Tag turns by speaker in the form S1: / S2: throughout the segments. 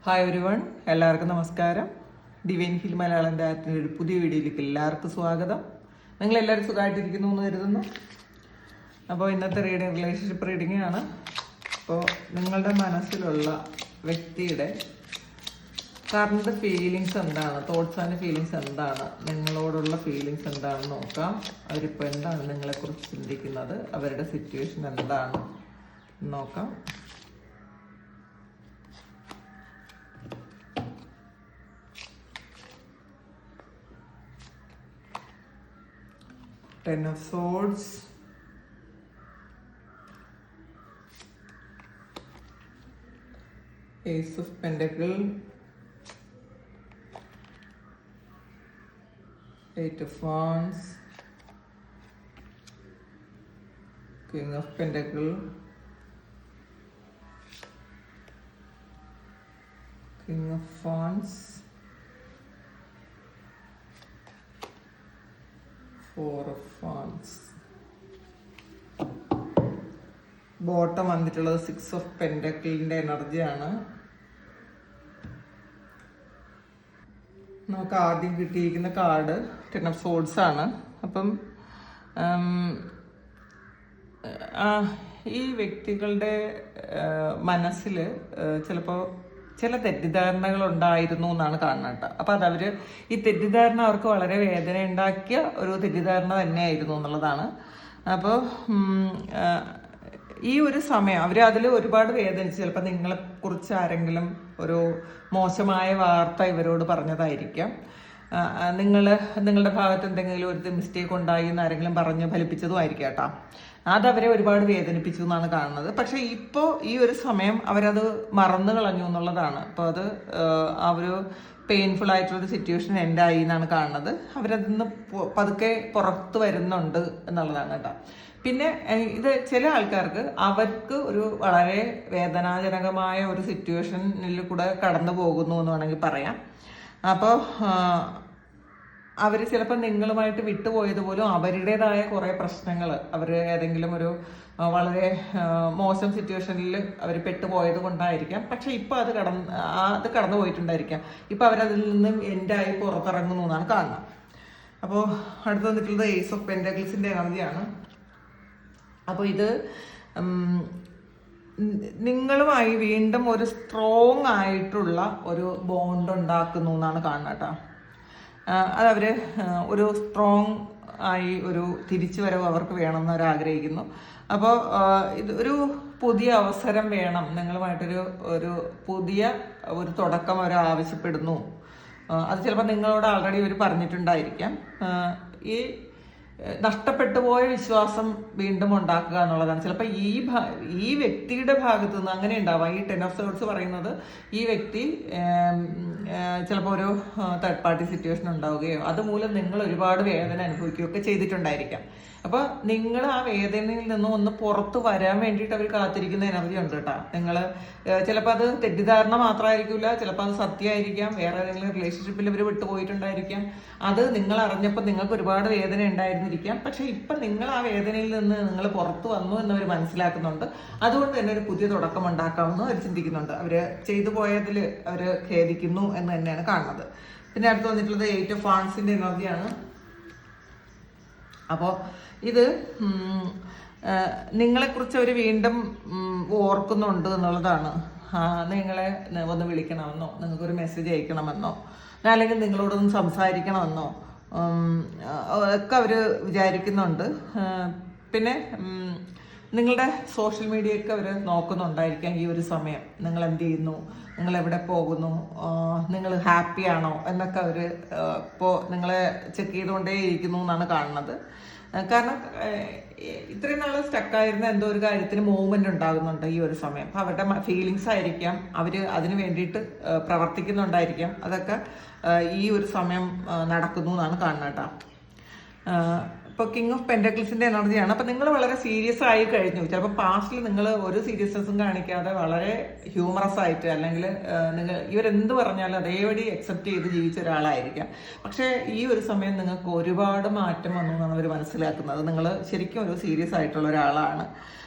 S1: Hi everyone, എല്ലാവർക്കും നമസ്കാരം. Divine hill Malayalam ഡയറക്റ്റിൻ്റെ ഒരു പുതിയ വീഡിയോയിലേക്ക് എല്ലാവർക്കും സ്വാഗതം. നിങ്ങളെല്ലാവരും സുഖമായിട്ടിരിക്കുന്നു എന്ന് കരുതുന്നു. അപ്പോൾ ഇന്നത്തെ റീഡിങ് റിലേഷൻഷിപ്പ് റീഡിംഗ് ആണ്. അപ്പോൾ നിങ്ങളുടെ മനസ്സിലുള്ള വ്യക്തിയുടെ കറണ്ട് ഫീലിങ്സ് എന്താണ്, തോട്ട്സ് ആൻഡ് ഫീലിങ്സ് എന്താണ്, നിങ്ങളോടുള്ള ഫീലിങ്സ് എന്താണെന്ന് നോക്കാം. അവരിപ്പോൾ എന്താണ് നിങ്ങളെക്കുറിച്ച് ചിന്തിക്കുന്നത്, അവരുടെ സിറ്റുവേഷൻ എന്താണ് നോക്കാം. Ten of Swords, Ace of Pentacles, Eight of Wands, King of Pentacles, King of Wands, Four of Wands. Bottom വന്നിട്ടുള്ളത് സിക്സ് ഓഫ് പെൻഡക്കിളിൻ്റെ എനർജിയാണ്. നമുക്ക് ആദ്യം കിട്ടിയിരിക്കുന്ന കാർഡ് ടെൻ ഓഫ് സോഡ്സ് ആണ്. അപ്പം ഈ വ്യക്തികളുടെ മനസ്സിൽ ചിലപ്പോൾ ചില തെറ്റിദ്ധാരണകൾ ഉണ്ടായിരുന്നു എന്നാണ് കാണുന്നത് കേട്ടോ. അപ്പോൾ അതവർ ഈ തെറ്റിദ്ധാരണ അവർക്ക് വളരെ വേദന ഉണ്ടാക്കിയ ഒരു തെറ്റിദ്ധാരണ തന്നെയായിരുന്നു എന്നുള്ളതാണ്. അപ്പോൾ ഈ ഒരു സമയം അവർ അതിൽ ഒരുപാട് വേദനിച്ച് ചിലപ്പോൾ നിങ്ങളെക്കുറിച്ച് ആരെങ്കിലും ഒരു മോശമായ വാർത്ത ഇവരോട് പറഞ്ഞതായിരിക്കാം. നിങ്ങളുടെ ഭാഗത്ത് എന്തെങ്കിലും ഒരു മിസ്റ്റേക്ക് ഉണ്ടായി എന്ന് ആരെങ്കിലും പറഞ്ഞ് ഫലിപ്പിച്ചതും ആയിരിക്കാം കേട്ടോ. അതവരെ ഒരുപാട് വേദനിപ്പിച്ചു എന്നാണ് കാണുന്നത്. പക്ഷെ ഇപ്പോൾ ഈ ഒരു സമയം അവരത് മറന്നു കളഞ്ഞു എന്നുള്ളതാണ്. അപ്പോൾ അത് ആ ഒരു പെയിൻഫുൾ ആയിട്ടുള്ളൊരു സിറ്റുവേഷൻ എൻഡായി എന്നാണ് കാണുന്നത്. അവരതിന്ന് പതുക്കെ പുറത്ത് വരുന്നുണ്ട് എന്നുള്ളതാണ് കേട്ടോ. പിന്നെ ഇത് ചില ആൾക്കാർക്ക് അവർക്ക് ഒരു വളരെ വേദനാജനകമായ ഒരു സിറ്റുവേഷനിൽ കൂടെ കടന്നു പോകുന്നു എന്ന് വേണമെങ്കിൽ പറയാം. അപ്പോൾ അവർ ചിലപ്പോൾ നിങ്ങളുമായിട്ട് വിട്ടുപോയത് പോലും അവരുടേതായ കുറേ പ്രശ്നങ്ങൾ, അവർ ഏതെങ്കിലും ഒരു വളരെ മോശം സിറ്റുവേഷനിൽ അവർ പെട്ടുപോയത് കൊണ്ടായിരിക്കാം. പക്ഷെ ഇപ്പോൾ അത് കടന്നു പോയിട്ടുണ്ടായിരിക്കാം. ഇപ്പോൾ അവരതിൽ നിന്നും എൻഡായി പുറത്തിറങ്ങുന്നു എന്നാണ് കാണുന്നത്. അപ്പോൾ അടുത്ത് വന്നിട്ടുള്ളത് ഏസ് ഓഫ് പെൻഡക്കിൾസിൻ്റെ എനർജിയാണ്. അപ്പോൾ ഇത് നിങ്ങളുമായി വീണ്ടും ഒരു സ്ട്രോങ് ആയിട്ടുള്ള ഒരു ബോണ്ട് ഉണ്ടാക്കുന്നു എന്നാണ് കാണുന്നത് കേട്ടോ. അതവർ ഒരു സ്ട്രോങ് ആയി ഒരു തിരിച്ചു വരവ് അവർക്ക് വേണമെന്ന് അവർ ആഗ്രഹിക്കുന്നു. അപ്പോൾ ഇത് ഒരു പുതിയ അവസരം വേണം, നിങ്ങളുമായിട്ടൊരു പുതിയ ഒരു തുടക്കം അവർ ആവശ്യപ്പെടുന്നു. അത് ചിലപ്പോൾ നിങ്ങളോട് ആൾറെഡി അവർ പറഞ്ഞിട്ടുണ്ടായിരിക്കാം. ഈ നഷ്ടപ്പെട്ടു പോയ വിശ്വാസം വീണ്ടും ഉണ്ടാക്കുക എന്നുള്ളതാണ്. ചിലപ്പോൾ ഈ വ്യക്തിയുടെ ഭാഗത്തു നിന്ന് അങ്ങനെ ഉണ്ടാവാം. ഈ ടെൻ ഓഫ് സോഡ്സ് പറയുന്നത് ഈ വ്യക്തി ചിലപ്പോൾ ഒരു തേർഡ് പാർട്ടി സിറ്റുവേഷൻ ഉണ്ടാവുകയോ അതുമൂലം നിങ്ങൾ ഒരുപാട് വേദന അനുഭവിക്കുകയോ ഒക്കെ ചെയ്തിട്ടുണ്ടായിരിക്കാം. അപ്പോൾ നിങ്ങൾ ആ വേദനയിൽ നിന്നും ഒന്ന് പുറത്ത് വരാൻ വേണ്ടിയിട്ട് അവർ കാത്തിരിക്കുന്ന എനർജി ഉണ്ട് കേട്ടോ. നിങ്ങൾ ചിലപ്പോൾ അത് തെറ്റിദ്ധാരണ മാത്രമായിരിക്കില്ല, ചിലപ്പോൾ അത് സത്യമായിരിക്കാം. വേറെ ഏതെങ്കിലും റിലേഷൻഷിപ്പിൽ ഇവർ വിട്ടുപോയിട്ടുണ്ടായിരിക്കാം. അത് നിങ്ങൾ അറിഞ്ഞപ്പോൾ നിങ്ങൾക്ക് ഒരുപാട് വേദന ഉണ്ടായിരുന്നിരിക്കാം. പക്ഷെ ഇപ്പം നിങ്ങൾ ആ വേദനയിൽ നിന്ന് നിങ്ങൾ പുറത്ത് വന്നു എന്നവർ മനസ്സിലാക്കുന്നുണ്ട്. അതുകൊണ്ട് തന്നെ ഒരു പുതിയ തുടക്കം ഉണ്ടാക്കാമെന്ന് അവർ ചിന്തിക്കുന്നുണ്ട്. അവർ ചെയ്തു പോയതിൽ അവർ ഖേദിക്കുന്നു എന്ന് തന്നെയാണ് കാണുന്നത്. പിന്നെ അടുത്ത് വന്നിട്ടുള്ളത് എയ്റ്റ് ഓഫ് വാൻഡ്സിൻ്റെ എനർജിയാണ്. അപ്പോൾ ഇത് നിങ്ങളെക്കുറിച്ച് അവർ വീണ്ടും ഓർക്കുന്നുണ്ട് എന്നുള്ളതാണ്. നിങ്ങളെ ഒന്ന് വിളിക്കണമെന്നോ, നിങ്ങൾക്കൊരു മെസ്സേജ് അയക്കണമെന്നോ, അല്ലെങ്കിൽ നിങ്ങളോടൊന്ന് സംസാരിക്കണമെന്നോ ഒക്കെ അവർ വിചാരിക്കുന്നുണ്ട്. പിന്നെ നിങ്ങളുടെ സോഷ്യൽ മീഡിയയൊക്കെ അവർ നോക്കുന്നുണ്ടായിരിക്കാം ഈ ഒരു സമയം. നിങ്ങൾ എന്ത് ചെയ്യുന്നു, നിങ്ങൾ എവിടെ പോകുന്നു, നിങ്ങൾ ഹാപ്പിയാണോ എന്നൊക്കെ അവർ ഇപ്പോൾ നിങ്ങളെ ചെക്ക് ചെയ്തുകൊണ്ടേ ഇരിക്കുന്നു എന്നാണ് കാണുന്നത്. കാരണം ഇത്രയും നാൾ സ്റ്റക്കായിരുന്ന എന്തോ ഒരു കാര്യത്തിന് മൂവ്മെന്റ് ഉണ്ടാകുന്നുണ്ട് ഈ ഒരു സമയം. അപ്പം അവരുടെ ഫീലിങ്സ് ആയിരിക്കാം, അവർ അതിന് വേണ്ടിയിട്ട് പ്രവർത്തിക്കുന്നുണ്ടായിരിക്കാം. അതൊക്കെ ഈ ഒരു സമയം നടക്കുന്നു എന്നാണ് കാണുന്നത് കേട്ടോ. ഇപ്പോൾ കിങ് ഓഫ് പെൻഡക്കിൾസിൻ്റെ എനർജിയാണ്. അപ്പം നിങ്ങൾ വളരെ സീരിയസ് ആയി കഴിഞ്ഞു. ചിലപ്പോൾ പാസ്റ്റിൽ നിങ്ങൾ ഒരു സീരിയസ്നെസ്സും കാണിക്കാതെ വളരെ ഹ്യൂമറസ് ആയിട്ട്, അല്ലെങ്കിൽ നിങ്ങൾ ഇവരെന്ത് പറഞ്ഞാലും അതേപടി അക്സെപ്റ്റ് ചെയ്ത് ജീവിച്ച ഒരാളായിരിക്കാം. പക്ഷേ ഈ ഒരു സമയം നിങ്ങൾക്ക് ഒരുപാട് മാറ്റം വന്നു എന്നാണ് അവർ മനസ്സിലാക്കുന്നത്. നിങ്ങൾ ശരിക്കും ഒരു സീരിയസ് ആയിട്ടുള്ള ഒരാളാണ്.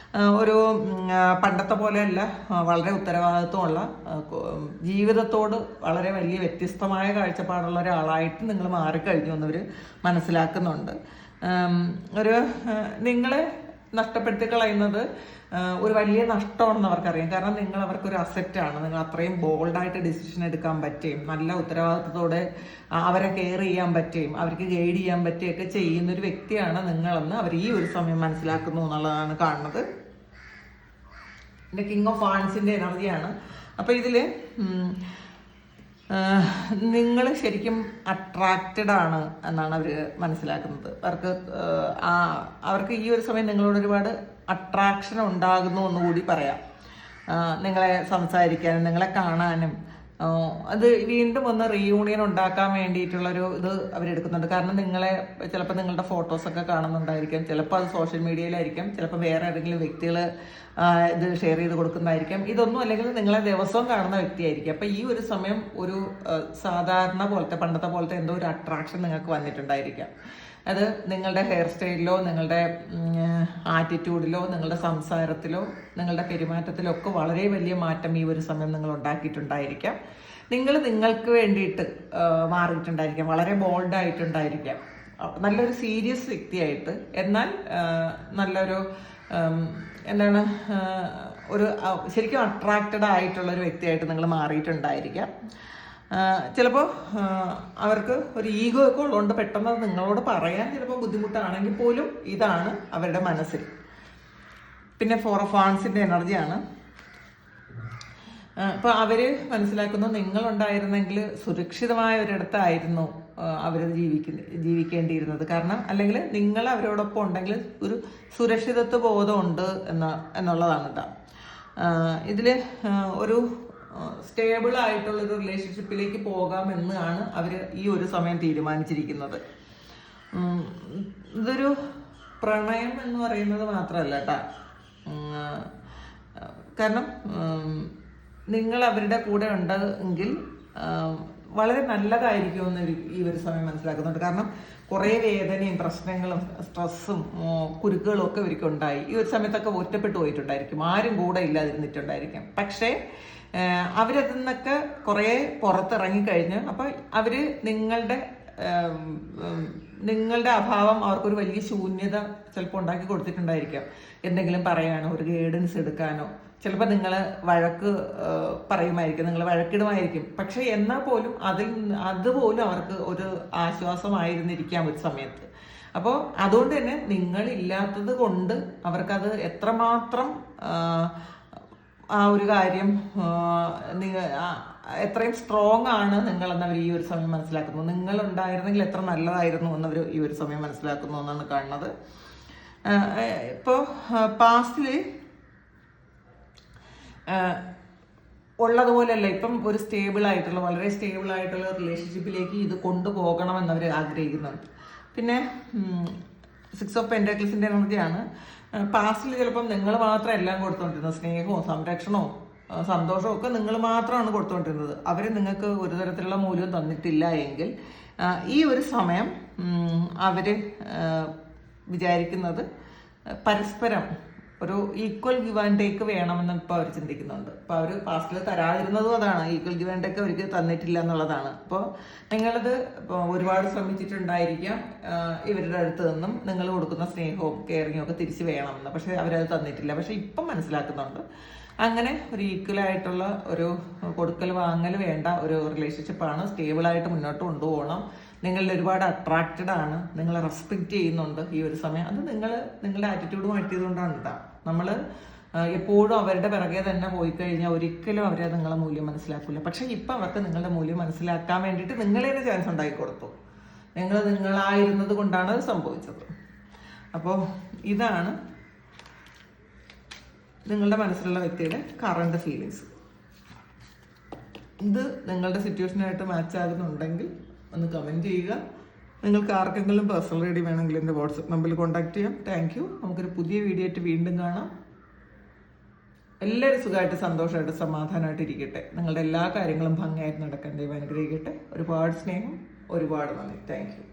S1: ഒരു പണ്ടത്തെ പോലെയല്ല, വളരെ ഉത്തരവാദിത്വമുള്ള, ജീവിതത്തോട് വളരെ വലിയ വ്യത്യസ്തമായ കാഴ്ചപ്പാടുള്ള ഒരാളായിട്ട് നിങ്ങൾ മാറിക്കഴിഞ്ഞു എന്നവർ മനസ്സിലാക്കുന്നുണ്ട്. ഒരു നിങ്ങളെ നഷ്ടപ്പെടുത്തി കളയുന്നത് ഒരു വലിയ നഷ്ടമാണെന്ന് അവർക്കറിയാം. കാരണം നിങ്ങൾ അവർക്കൊരു അസറ്റാണ്. നിങ്ങൾ അത്രയും ബോൾഡായിട്ട് ഡിസിഷൻ എടുക്കാൻ പറ്റുകയും നല്ല ഉത്തരവാദിത്വത്തോടെ അവരെ കെയർ ചെയ്യാൻ പറ്റുകയും അവർക്ക് ഗൈഡ് ചെയ്യാൻ പറ്റുകയൊക്കെ ചെയ്യുന്നൊരു വ്യക്തിയാണ് നിങ്ങളെന്ന് അവർ ഈ ഒരു സമയം മനസ്സിലാക്കുന്നു എന്നുള്ളതാണ് കാണുന്നത്. കിങ് ഓഫ് വാൻസിൻ്റെ എനർജിയാണ്. അപ്പോൾ ഇതിൽ നിങ്ങൾ ശരിക്കും അട്രാക്റ്റഡ് ആണ് എന്നാണ് അവർ മനസ്സിലാക്കുന്നത്. അവർക്ക് ഈ ഒരു സമയം നിങ്ങളോട് ഒരുപാട് അട്രാക്ഷൻ ഉണ്ടാകുന്നു എന്നുകൂടി പറയാം. നിങ്ങളെ സംസാരിക്കാനും നിങ്ങളെ കാണാനും അത് വീണ്ടും ഒന്ന് റീയൂണിയൻ ഉണ്ടാക്കാൻ വേണ്ടിയിട്ടുള്ളൊരു ഇത് അവരെടുക്കുന്നുണ്ട്. കാരണം നിങ്ങളെ ചിലപ്പോൾ നിങ്ങളുടെ ഫോട്ടോസൊക്കെ കാണുന്നുണ്ടായിരിക്കാം, ചിലപ്പോൾ അത് സോഷ്യൽ മീഡിയയിലായിരിക്കാം, ചിലപ്പോൾ വേറെ ഏതെങ്കിലും വ്യക്തികൾ ഇത് ഷെയർ ചെയ്ത് കൊടുക്കുന്നതായിരിക്കാം. ഇതൊന്നും അല്ലെങ്കിൽ നിങ്ങളെ ദിവസവും കാണുന്ന വ്യക്തിയായിരിക്കും. അപ്പോൾ ഈ ഒരു സമയം ഒരു സാധാരണ പോലത്തെ പണ്ടത്തെ പോലത്തെ എന്തോ ഒരു അട്രാക്ഷൻ നിങ്ങൾക്ക് വന്നിട്ടുണ്ടായിരിക്കാം. അത് നിങ്ങളുടെ ഹെയർ സ്റ്റൈലിലോ നിങ്ങളുടെ ആറ്റിറ്റ്യൂഡിലോ നിങ്ങളുടെ സംസാരത്തിലോ നിങ്ങളുടെ പെരുമാറ്റത്തിലോ ഒക്കെ വളരെ വലിയ മാറ്റം ഈ ഒരു സമയം നിങ്ങൾ ഉണ്ടാക്കിയിട്ടുണ്ടായിരിക്കാം. നിങ്ങൾ നിങ്ങൾക്ക് വേണ്ടിയിട്ട് മാറിയിട്ടുണ്ടായിരിക്കാം, വളരെ ബോൾഡായിട്ടുണ്ടായിരിക്കാം, നല്ലൊരു സീരിയസ് വ്യക്തിയായിട്ട്, എന്നാൽ നല്ലൊരു എന്താണ് ഒരു ശരിക്കും അട്രാക്റ്റഡ് ആയിട്ടുള്ളൊരു വ്യക്തിയായിട്ട് നിങ്ങൾ മാറിയിട്ടുണ്ടായിരിക്കാം. ചിലപ്പോൾ അവർക്ക് ഒരു ഈഗോ ഒക്കെ ഉള്ളതുകൊണ്ട് പെട്ടെന്ന് നിങ്ങളോട് പറയാൻ ചിലപ്പോൾ ബുദ്ധിമുട്ടാണെങ്കിൽ പോലും ഇതാണ് അവരുടെ മനസ്സിൽ. പിന്നെ 4 ഓഫ് വാൻസിൻ്റെ എനർജിയാണ്. അപ്പോൾ അവർ മനസ്സിലാക്കുന്നു നിങ്ങളുണ്ടായിരുന്നെങ്കിൽ സുരക്ഷിതമായ ഒരിടത്തായിരുന്നു അവർ ജീവിക്കേണ്ടിയിരുന്നത്. കാരണം അല്ലെങ്കിൽ നിങ്ങൾ അവരോടൊപ്പം ഉണ്ടെങ്കിൽ ഒരു സുരക്ഷിതത്വ ബോധമുണ്ട് എന്നുള്ളതാണ് കേട്ടോ. ഇതിൽ ഒരു സ്റ്റേബിൾ ആയിട്ടുള്ളൊരു റിലേഷൻഷിപ്പിലേക്ക് പോകാമെന്നാണ് അവർ ഈ ഒരു സമയം തീരുമാനിച്ചിരിക്കുന്നത്. ഇതൊരു പ്രണയം എന്ന് പറയുന്നത് മാത്രമല്ല കേട്ടോ. കാരണം നിങ്ങൾ അവരുടെ കൂടെ ഉണ്ടെങ്കിൽ വളരെ നല്ലതായിരിക്കുമെന്ന് ഈ ഒരു സമയം മനസ്സിലാക്കുന്നുണ്ട്. കാരണം കുറേ വേദനയും പ്രശ്നങ്ങളും സ്ട്രെസ്സും കുരുക്കുകളും ഒക്കെ ഇവർക്ക് ഉണ്ടായി. ഈ ഒരു സമയത്തൊക്കെ ഒറ്റപ്പെട്ടു പോയിട്ടുണ്ടായിരിക്കും, ആരും കൂടെ ഇല്ലാതിരുന്നിട്ടുണ്ടായിരിക്കും. പക്ഷേ അവരതിൽ നിന്നൊക്കെ കുറേ പുറത്തിറങ്ങിക്കഴിഞ്ഞ് അപ്പോൾ അവർ നിങ്ങളുടെ അഭാവം അവർക്കൊരു വലിയ ശൂന്യത ചിലപ്പോൾ ഉണ്ടാക്കി കൊടുത്തിട്ടുണ്ടായിരിക്കാം. എന്തെങ്കിലും പറയാനോ ഒരു ഗൈഡൻസ് എടുക്കാനോ ചിലപ്പോൾ നിങ്ങൾ വഴക്ക് പറയുമായിരിക്കും, നിങ്ങൾ വഴക്കിടുമായിരിക്കും. പക്ഷെ എന്നാൽ പോലും അതുപോലും അവർക്ക് ഒരു ആശ്വാസമായിരുന്നിരിക്കാം ഒരു സമയത്ത്. അപ്പോൾ അതുകൊണ്ട് തന്നെ നിങ്ങളില്ലാത്തത് കൊണ്ട് അവർക്കത് എത്രമാത്രം ആ ഒരു കാര്യം എത്രയും സ്ട്രോങ് ആണ് നിങ്ങളെന്നവർ ഈ ഒരു സമയം മനസ്സിലാക്കുന്നു. നിങ്ങളുണ്ടായിരുന്നെങ്കിൽ എത്ര നല്ലതായിരുന്നു എന്നവർ ഈ ഒരു സമയം മനസ്സിലാക്കുന്നു എന്നാണ് കാണുന്നത്. ഇപ്പോൾ പാസ്റ്റിൽ ഉള്ളതുപോലെയല്ല, ഇപ്പം ഒരു വളരെ സ്റ്റേബിൾ ആയിട്ടുള്ള റിലേഷൻഷിപ്പിലേക്ക് ഇത് കൊണ്ടുപോകണമെന്നവർ ആഗ്രഹിക്കുന്നുണ്ട്. പിന്നെ 6 ഓഫ് പെന്റാക്കിൾസിന്റെ എനർജിയാണ്. പാസ്റ്റിൽ ചിലപ്പം നിങ്ങൾ മാത്രം എല്ലാം കൊടുത്തുകൊണ്ടിരുന്നത്, സ്നേഹവും സംരക്ഷണവും സന്തോഷവും ഒക്കെ നിങ്ങൾ മാത്രമാണ് കൊടുത്തുകൊണ്ടിരുന്നത്. അവർ നിങ്ങൾക്ക് ഒരു തരത്തിലുള്ള മൂല്യം തന്നിട്ടില്ല എങ്കിൽ ഈ ഒരു സമയം അവർ വിചാരിക്കുന്നത് പരസ്പരം ഒരു ഈക്വൽ ഗിവ് ആൻഡ് ടേക്ക് വേണമെന്ന് ഇപ്പോൾ അവർ ചിന്തിക്കുന്നുണ്ട്. അപ്പോൾ അവർ പാസ്റ്റിൽ തരാതിരുന്നതും അതാണ്, ഈക്വൽ ഗിവ് ആൻഡ് ടേക്ക് അവർക്ക് തന്നിട്ടില്ല എന്നുള്ളതാണ്. അപ്പോൾ നിങ്ങളത് ഒരുപാട് ശ്രമിച്ചിട്ടുണ്ടായിരിക്കാം ഇവരുടെ അടുത്ത് നിന്നും നിങ്ങൾ കൊടുക്കുന്ന സ്നേഹവും കെയറിങ്ങും ഒക്കെ തിരിച്ച് വേണമെന്ന്. പക്ഷേ അവരത് തന്നിട്ടില്ല. പക്ഷേ ഇപ്പം മനസ്സിലാക്കുന്നുണ്ട് അങ്ങനെ ഒരു ഈക്വലായിട്ടുള്ള ഒരു കൊടുക്കൽ വാങ്ങൽ വേണ്ട ഒരു റിലേഷൻഷിപ്പാണ്. സ്റ്റേബിളായിട്ട് മുന്നോട്ട് കൊണ്ടുപോകണം. നിങ്ങളിൽ ഒരുപാട് അട്രാക്റ്റഡ് ആണ്, നിങ്ങളെ റെസ്പെക്റ്റ് ചെയ്യുന്നുണ്ട് ഈ ഒരു സമയം. അത് നിങ്ങളുടെ ആറ്റിറ്റ്യൂഡ് മാറ്റിയതുകൊണ്ടാണ് കേട്ടോ. നമ്മൾ എപ്പോഴും അവരുടെ പിറകെ തന്നെ പോയി കഴിഞ്ഞാൽ ഒരിക്കലും അവരെ നിങ്ങളെ മൂല്യം മനസ്സിലാക്കില്ല. പക്ഷെ ഇപ്പം അവർക്ക് നിങ്ങളുടെ മൂല്യം മനസ്സിലാക്കാൻ വേണ്ടിയിട്ട് നിങ്ങളെ തന്നെ ചാൻസ് ഉണ്ടാക്കി കൊടുത്തു. നിങ്ങളായിരുന്നത് കൊണ്ടാണ് അത് സംഭവിച്ചത്. അപ്പോൾ ഇതാണ് നിങ്ങളുടെ മനസ്സിലുള്ള വ്യക്തിയുടെ കറണ്ട് ഫീലിങ്സ്. ഇത് നിങ്ങളുടെ സിറ്റുവേഷനായിട്ട് മാച്ച് ആകുന്നുണ്ടെങ്കിൽ ഒന്ന് കമൻറ്റ് ചെയ്യുക. നിങ്ങൾക്ക് ആർക്കെങ്കിലും പേഴ്സണൽ റീഡിംഗ് വേണമെങ്കിൽ എൻ്റെ വാട്സപ്പ് നമ്പറിൽ കോൺടാക്ട് ചെയ്യാം. Thank you. നമുക്കൊരു പുതിയ വീഡിയോ ആയിട്ട് വീണ്ടും കാണാം. എല്ലാവരും സുഖമായിട്ട് സന്തോഷമായിട്ട് സമാധാനമായിട്ട് ഇരിക്കട്ടെ. നിങ്ങളുടെ എല്ലാ കാര്യങ്ങളും ഭംഗിയായിട്ട് നടക്കാൻ ദൈവം അനുഗ്രഹിക്കട്ടെ. ഒരുപാട് സ്നേഹം, ഒരുപാട് നന്ദി. Thank you.